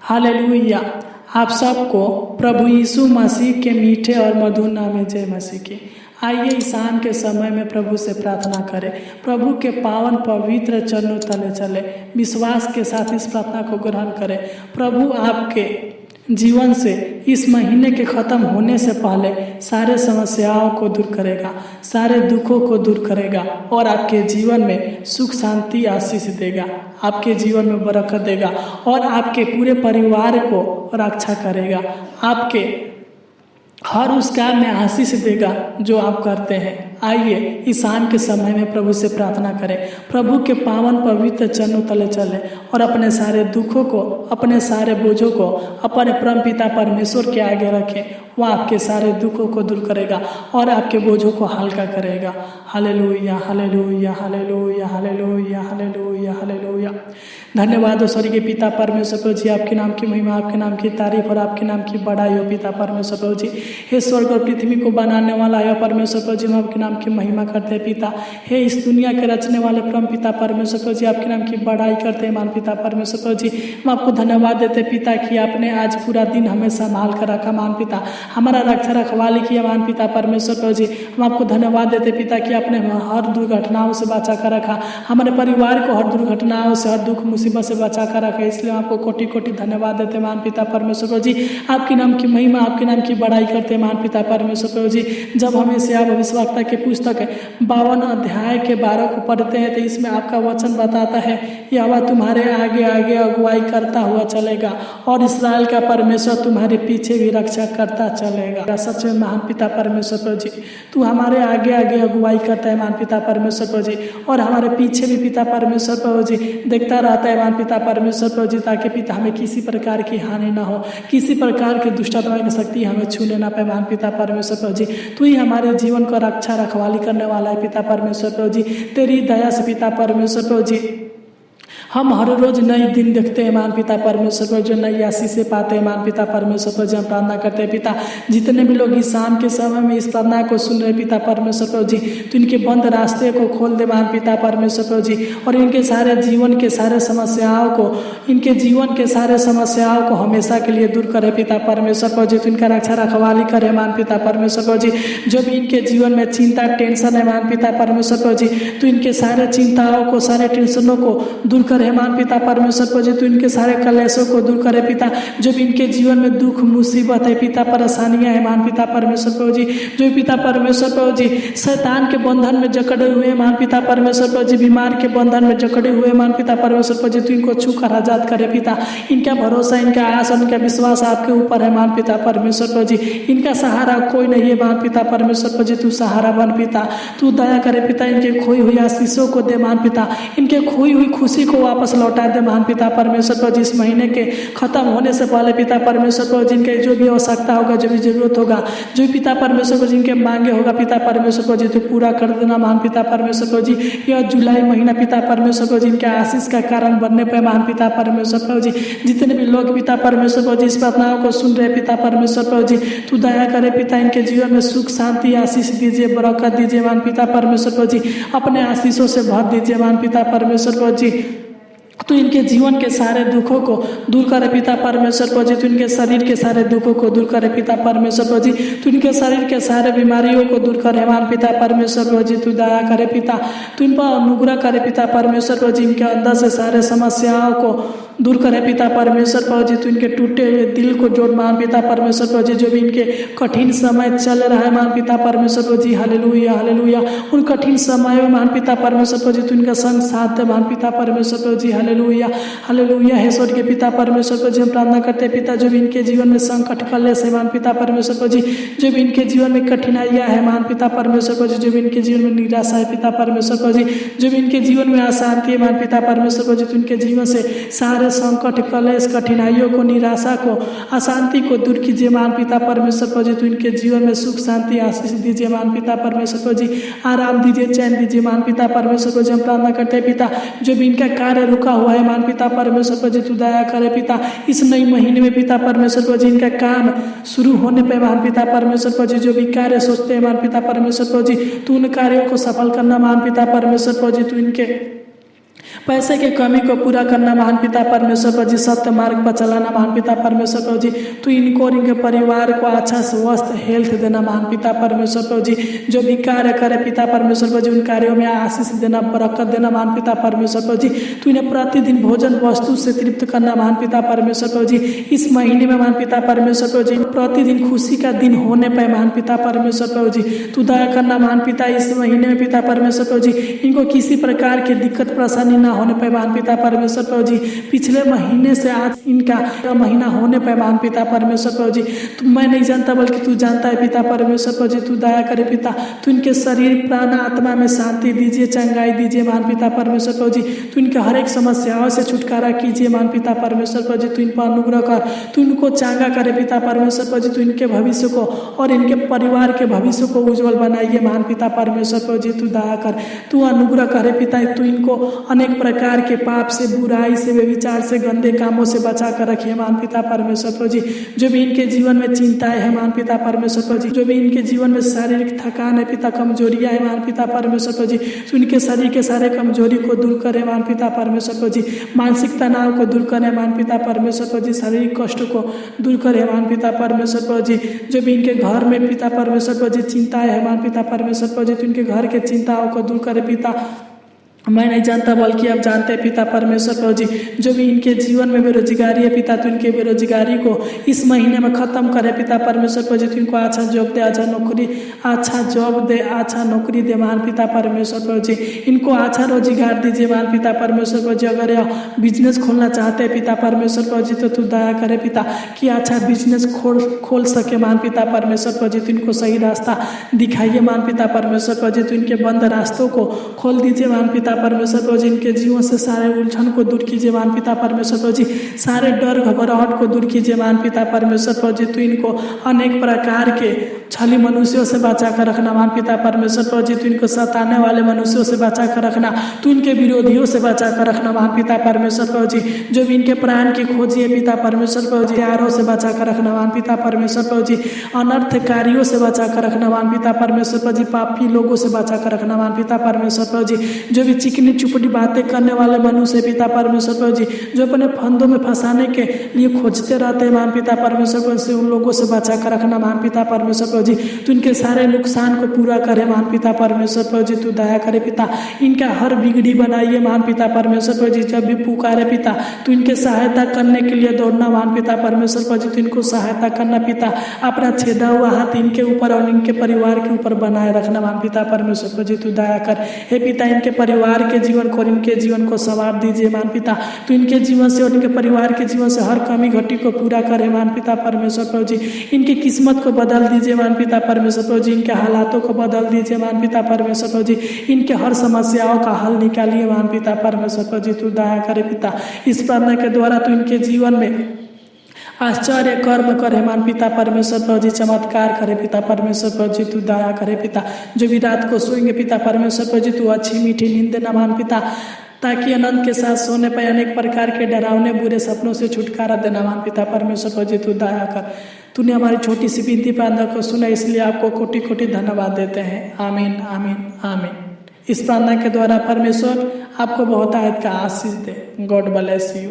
Hallelujah. आप सबको प्रभु यीशु मसीह के मीठे और मधुर नाम में जय मसीह की। आइए इस शाम के समय में प्रभु से प्रार्थना करें, प्रभु के पावन पवित्र चरणों तले चले, विश्वास के साथ इस प्रार्थना को ग्रहण करें। प्रभु आपके जीवन से इस महीने के ख़त्म होने से पहले सारे समस्याओं को दूर करेगा, सारे दुखों को दूर करेगा और आपके जीवन में सुख शांति आशीष देगा, आपके जीवन में बरकत देगा और आपके पूरे परिवार को रक्षा करेगा, आपके हर उस काम में आशीष देगा जो आप करते हैं। आइए इस शाम के समय में प्रभु से प्रार्थना करें, प्रभु के पावन पवित्र चरणों तले चले और अपने सारे दुखों को, अपने सारे बोझों को अपने परम पिता परमेश्वर के आगे रखें। वह आपके सारे दुखों को दूर करेगा और आपके बोझों को हल्का करेगा। Hallelujah, hallelujah, hallelujah, hallelujah, hallelujah, hallelujah. धन्यवाद हो स्वर्गीय पिता परमेश्वर प्रभु जी, आपके नाम की महिमा, आपके नाम की तारीफ और आपके नाम की बड़ाई हो पिता परमेश्वर प्रभु जी। हे स्वर्ग और पृथ्वी को बनाने वाला है परमेश्वर प्रभु जी, हम आपके नाम की महिमा करते हैं पिता। हे इस दुनिया के रचने वाले परम पिता परमेश्वर प्रभु जी, आपके नाम की बड़ाई करते हैं मान पिता परमेश्वर प्रभु जी। हम आपको धन्यवाद देते पिता कि आपने आज पूरा दिन हमें संभाल कर रखा मान पिता, हमारा रक्षा रखवाली किया मान पिता परमेश्वर प्रभु जी। हम आपको धन्यवाद देते पिता कि आपने हर दुर्घटनाओं से बचा कर रखा, हमारे परिवार को हर दुर्घटनाओं से, हर दुख मुसीबत से बचा कर रखा। इसलिए हम आपको कोटि कोटि धन्यवाद देते मान पिता परमेश्वर प्रभु जी। आपके नाम की महिमा, आपके नाम की बड़ाई करते मान पिता परमेश्वर प्रभु जी। जब हमें से आप भविष्यवक्ता के पुस्तक 52 अध्याय के 12 को पढ़ते हैं तो इसमें आपका वचन बताता है, यहोवा तुम्हारे आगे आगे अगुवाई करता हुआ चलेगा और इस्राएल का परमेश्वर तुम्हारे पीछे भी रक्षा करता चलेगा। सच में महान पिता परमेश्वर प्रभु जी, तू हमारे आगे आगे अगुवाई करता है मान पिता परमेश्वर प्रभु जी, और हमारे पीछे भी पिता परमेश्वर प्रभु जी देखता रहता है मान पिता परमेश्वर प्रभु जी, ताकि पिता हमें किसी प्रकार की हानि ना हो, किसी प्रकार की दुष्टात्मा की शक्ति हमें छूने ना पाए मान पिता परमेश्वर प्रभु जी। तू ही हमारे जीवन को रक्षा रखवाली करने वाला है पिता परमेश्वर प्रभु जी। तेरी दया से पिता परमेश्वर प्रभु जी हम हर रोज नई दिन देखते हैं मान पिता परमेश्वर प्रभु, जो नई आशीष से पाते हैं मान पिता परमेश्वर प्रभु जी। हम प्रार्थना करते हैं पिता, जितने भी लोग इस शाम के समय में इस प्रार्थना को सुन रहे पिता परमेश्वर प्रभु जी, तो इनके बंद रास्ते को खोल दे मान पिता परमेश्वर प्रभु जी, और इनके सारे जीवन के सारे समस्याओं को, इनके जीवन के सारे समस्याओं को हमेशा के लिए दूर करे पिता परमेश्वर प्रभु जी। तो इनका रक्षा रखवाली करे मान पिता परमेश्वर प्रभु जी। जो भी इनके जीवन में चिंता टेंशन है मान पिता परमेश्वर प्रभु जी, तो इनके सारे चिंताओं को, सारे टेंशनों को दूर करे मान पिता परमेश्वर प्रभु जी। तो इनके सारे कलेशों को दूर करे पिता। जो भी इनके जीवन में दुख मुसीबत है पिता, परेशानियां है मान पिता परमेश्वर प्रभु जी, जो पिता परमेश्वर प्रभु जी शैतान के बंधन में जकड़े हुए मान पिता परमेश्वर प्रभु जी, बीमार के बंधन में जकड़े हुए मान पिता परमेश्वर प्रभु जी, तो इनको छू कर आजाद करे पिता। इनका भरोसा, इनका आस, इनका विश्वास आपके ऊपर है मान पिता परमेश्वर प्रभु जी। इनका सहारा कोई नहीं है मान पिता परमेश्वर प्रभु जी, तू सहारा बन पिता। तू दया करे पिता, इनके खोई हुई आशीषों को दे मान पिता, इनके खोई हुई खुशी को वापस लौटा दे महान पिता परमेश्वर प्रभु जी। इस महीने के खत्म होने से पहले पिता परमेश्वर प्रभु जी, इनके जो भी आवश्यकता होगा, जो भी जरूरत होगा, जो भी पिता परमेश्वर प्रभु जी इनके मांगे होगा पिता परमेश्वर प्रभु जी, तो पूरा कर देना महान पिता परमेश्वर प्रभु जी। यह जुलाई महीना पिता परमेश्वर प्रभु जी इनके आशीष का कारण बनने पर महान पिता परमेश्वर प्रभु जी। जितने भी लोग पिता परमेश्वर प्रभु जी इस प्रार्थनाओं को सुन रहे पिता परमेश्वर प्रभु जी, तू दया करे पिता, इनके जीवन में सुख शांति आशीष दीजिए, बरकत दीजिए मान पिता परमेश्वर प्रभु जी। अपने आशीषों से भर दीजिए मान पिता परमेश्वर प्रभु जी। तो इनके जीवन के सारे दुखों को दूर करे पिता परमेश्वर प्रभु जी। तो इनके शरीर के सारे दुखों को दूर करे पिता परमेश्वर प्रभु जी। तो इनके शरीर के सारे बीमारियों को दूर करे मान पिता परमेश्वर प्रभु जी। तू दया करे पिता, तू इन पर अनुग्रह करे पिता परमेश्वर प्रभु जी। इनके अंदर से सारे समस्याओं को दूर करे पिता परमेश्वर प्रभु जी। तो इनके टूटे हुए दिल को जोड़ मान पिता परमेश्वर प्रभु जी। जो भी इनके कठिन समय चल रहा है मान पिता परमेश्वर प्रभु जी, हालेलुया, हालेलुया। उन कठिन समय में मान पिता परमेश्वर प्रभु जी, तो इनका संग साथ है मान पिता परमेश्वर प्रभु जी, हालेलुया, हालेलुया। हे स्वर्ग के पिता परमेश्वर प्रभु जी, हम प्रार्थना करते हैं पिता, जो भी इनके जीवन में संकट कलेश है मान पिता परमेश्वर प्रभु जी, जो भी इनके जीवन में कठिनाइयाँ है मान पिता परमेश्वर प्रभु जी, जो भी इनके जीवन में निराशा है पिता परमेश्वर प्रभु जी, जो भी इनके जीवन में अशांति है मान पिता परमेश्वर प्रभु जी, तो इनके जीवन से सारे संकट कलेश कठिनाइयों को, निराशा को, अशांति को दूर कीजिए मान पिता परमेश्वर प्रभु जी। तो इनके जीवन में सुख शांति आशीष दीजिए मान पिता परमेश्वर प्रभु जी। आराम दीजिए, चैन दीजिए मान पिता परमेश्वर प्रभु जी। हम प्रार्थना करते हैं पिता, जो भी इनका कार्य रुका हुआ है मान पिता परमेश्वर प्रभु जी, तू दया करे पिता। इस नई महीने में पिता परमेश्वर प्रभु जी इनका काम शुरू होने पे मान पिता परमेश्वर प्रभु जी, जो भी कार्य सोचते हैं मान पिता परमेश्वर प्रभु जी, तू उन कार्यों को सफल करना मान पिता परमेश्वर प्रभु जी। तू इनके पैसे की कमी को पूरा करना महान पिता परमेश्वर प्रभु जी, सत्य मार्ग पर चलाना महान पिता परमेश्वर प्रभु जी, तू इनको और इनके परिवार को अच्छा स्वस्थ हेल्थ देना महान पिता परमेश्वर प्रभु जी। जो भी कार्य करे पिता परमेश्वर प्रभु जी, उन कार्यों में आशीष देना, बरकत देना महान पिता परमेश्वर प्रभु जी। तू इन्हें प्रतिदिन भोजन वस्तु से तृप्त करना महान पिता परमेश्वर प्रभु जी। इस महीने में महान पिता परमेश्वर प्रभु जी प्रतिदिन खुशी का दिन होने पाए महान पिता परमेश्वर प्रभु जी। तू दया करना महान पिता, इस महीने में पिता परमेश्वर प्रभु जी इनको किसी प्रकार की दिक्कत परेशानी ना होने पाए महान पिता परमेश्वर प्रभु जी। पिछले महीने से आज इनका महीना होने पाए महान पिता परमेश्वर प्रभु जी। तू मैं नहीं जानता बल्कि तू जानता है पिता परमेश्वर प्रभु जी। तू दया करे पिता, तू इनके शरीर प्राण आत्मा में शांति दीजिए, चंगाई दीजिए महान पिता परमेश्वर प्रभु जी। तू इनके हर एक समस्याओं से छुटकारा कीजिए महान पिता परमेश्वर प्रभु जी। तू इन पर अनुग्रह कर, तू इनको चांगा करे पिता परमेश्वर प्रभु जी। तू इनके भविष्य को और इनके परिवार के भविष्य को उज्जवल बनाइए महान पिता परमेश्वर प्रभु जी। तू दया कर, तू अनुग्रह करे पिता, तू इनको अनेक प्रकार के पाप से, बुराई से, व्यभिचार से, गंदे कामों से बचा कर रखिए महान पिता परमेश्वर प्रभु जी। जो भी इनके जीवन में चिंताएं है महान पिता परमेश्वर प्रभु जी, जो भी इनके जीवन में शारीरिक थकान है पिता, कमजोरियां है महान पिता परमेश्वर प्रभु जी, तो इनके शरीर के सारे कमजोरी को दूर करे महान पिता परमेश्वर प्रभु जी। मानसिक तनाव को दूर करे महान पिता परमेश्वर प्रभु जी, शारीरिक कष्ट को दूर करे महान पिता परमेश्वर प्रभु जी। जो भी इनके घर में पिता परमेश्वर प्रभु जी चिंताएं है महान पिता परमेश्वर प्रभु जी, तो इनके घर के चिंताओं को दूर करे पिता। मैं नहीं जानता बल्कि आप जानते हैं पिता परमेश्वर प्रभु जी। जो भी इनके जीवन में बेरोजगारी है पिता, तो इनके बेरोजगारी को इस महीने में खत्म करे पिता परमेश्वर प्रभु जी। तो इनको अच्छा जॉब दे, अच्छा नौकरी, अच्छा जॉब दे, अच्छा नौकरी दे महान पिता परमेश्वर प्रभु जी। इनको अच्छा रोजगार दीजिए महान पिता परमेश्वर प्रभु जी। अगर यह बिजनेस खोलना चाहते हैं पिता परमेश्वर प्रभु जी, तो तू दया करे पिता कि अच्छा बिजनेस खोल सके महान पिता परमेश्वर प्रभु जी। तो इनको सही रास्ता दिखाइए महान पिता परमेश्वर प्रभु जी। तो इनके बंद रास्तों को खोल दीजिए महान पिता परमेश्वर प्रभु जी। इनके जीवन से सारे उलझन को दूर कीजिए महान पिता परमेश्वर प्रभु जी। सारे डर घबराहट को दूर कीजिए महान पिता परमेश्वर प्रभु जी। तो इनको अनेक प्रकार के छली मनुष्यों से बचा कर रखना महान पिता परमेश्वर प्रभु जी। तो इनको सताने वाले मनुष्यों से बचा कर रखना, तो इनके विरोधियों से बचा कर रखना महान पिता परमेश्वर प्रभु जी। जो भी इनके प्राण की खोजी है पिता परमेश्वर प्रभु जी, हत्यारों से बचा कर रखना महान पिता परमेश्वर प्रभु जी। अनर्थकारियों से बचा कर रखना महान पिता परमेश्वर प्रभु जी। पापी लोगों से बचा कर रखना महान पिता परमेश्वर प्रभु जी। जो भी चिकनी चुपड़ी बातें करने वाले मनुष्य पिता परमेश्वर प्रभु जी, जो अपने फंदों में फंसाने के लिए खोजते रहते हैं महान पिता परमेश्वर प्रभु जी, उन लोगों से बचा कर रखना महान पिता परमेश्वर प्रभु जी। तो इनके सारे नुकसान को पूरा करे महान पिता परमेश्वर प्रभु जी। तू दया करे पिता, इनका हर बिगड़ी बनाइए महान पिता परमेश्वर प्रभु जी। जब भी पुकारे पिता, तो इनके सहायता करने के लिए दौड़ना महान पिता परमेश्वर प्रभु जी। तो इनको सहायता करना पिता, अपना छेदा हुआ हाथ इनके ऊपर और इनके परिवार के ऊपर बनाए रखना महान पिता परमेश्वर प्रभु जी। तू दया कर हे पिता, इनके परिवार के जीवन को और इनके जीवन को संवार दीजिए महान पिता। तो इनके जीवन से और इनके परिवार के जीवन से हर कमी घटी को पूरा करे महान पिता परमेश्वर प्रभु जी। इनकी किस्मत को बदल दीजिए महान पिता परमेश्वर प्रभु जी। इनके हालातों को बदल दीजिए महान पिता परमेश्वर प्रभु जी। इनके हर समस्याओं का हल निकालिए महान पिता परमेश्वर प्रभु जी। तू दया करे पिता, इस प्रार्थना के द्वारा तो इनके जीवन में आश्चर्य कर्म करे मान पिता परमेश्वर प्रभु जी। चमत्कार करे पिता परमेश्वर प्रभु जी। तू दया करे पिता, जो भी रात को सोएंगे पिता परमेश्वर प्रभु जी, तू अच्छी मीठी नींद देना मान पिता, ताकि आनंद के साथ सोने पर अनेक प्रकार के डरावने बुरे सपनों से छुटकारा देना मान पिता परमेश्वर प्रभु जी। तू दया कर, तूने हमारी छोटी सी विनती प्रार्थना को सुना, इसलिए आपको कोटि कोटि धन्यवाद देते हैं। आमीन आमीन आमीन। इस प्रार्थना के द्वारा परमेश्वर आपको बहुत आयत का आशीष दे। God bless you.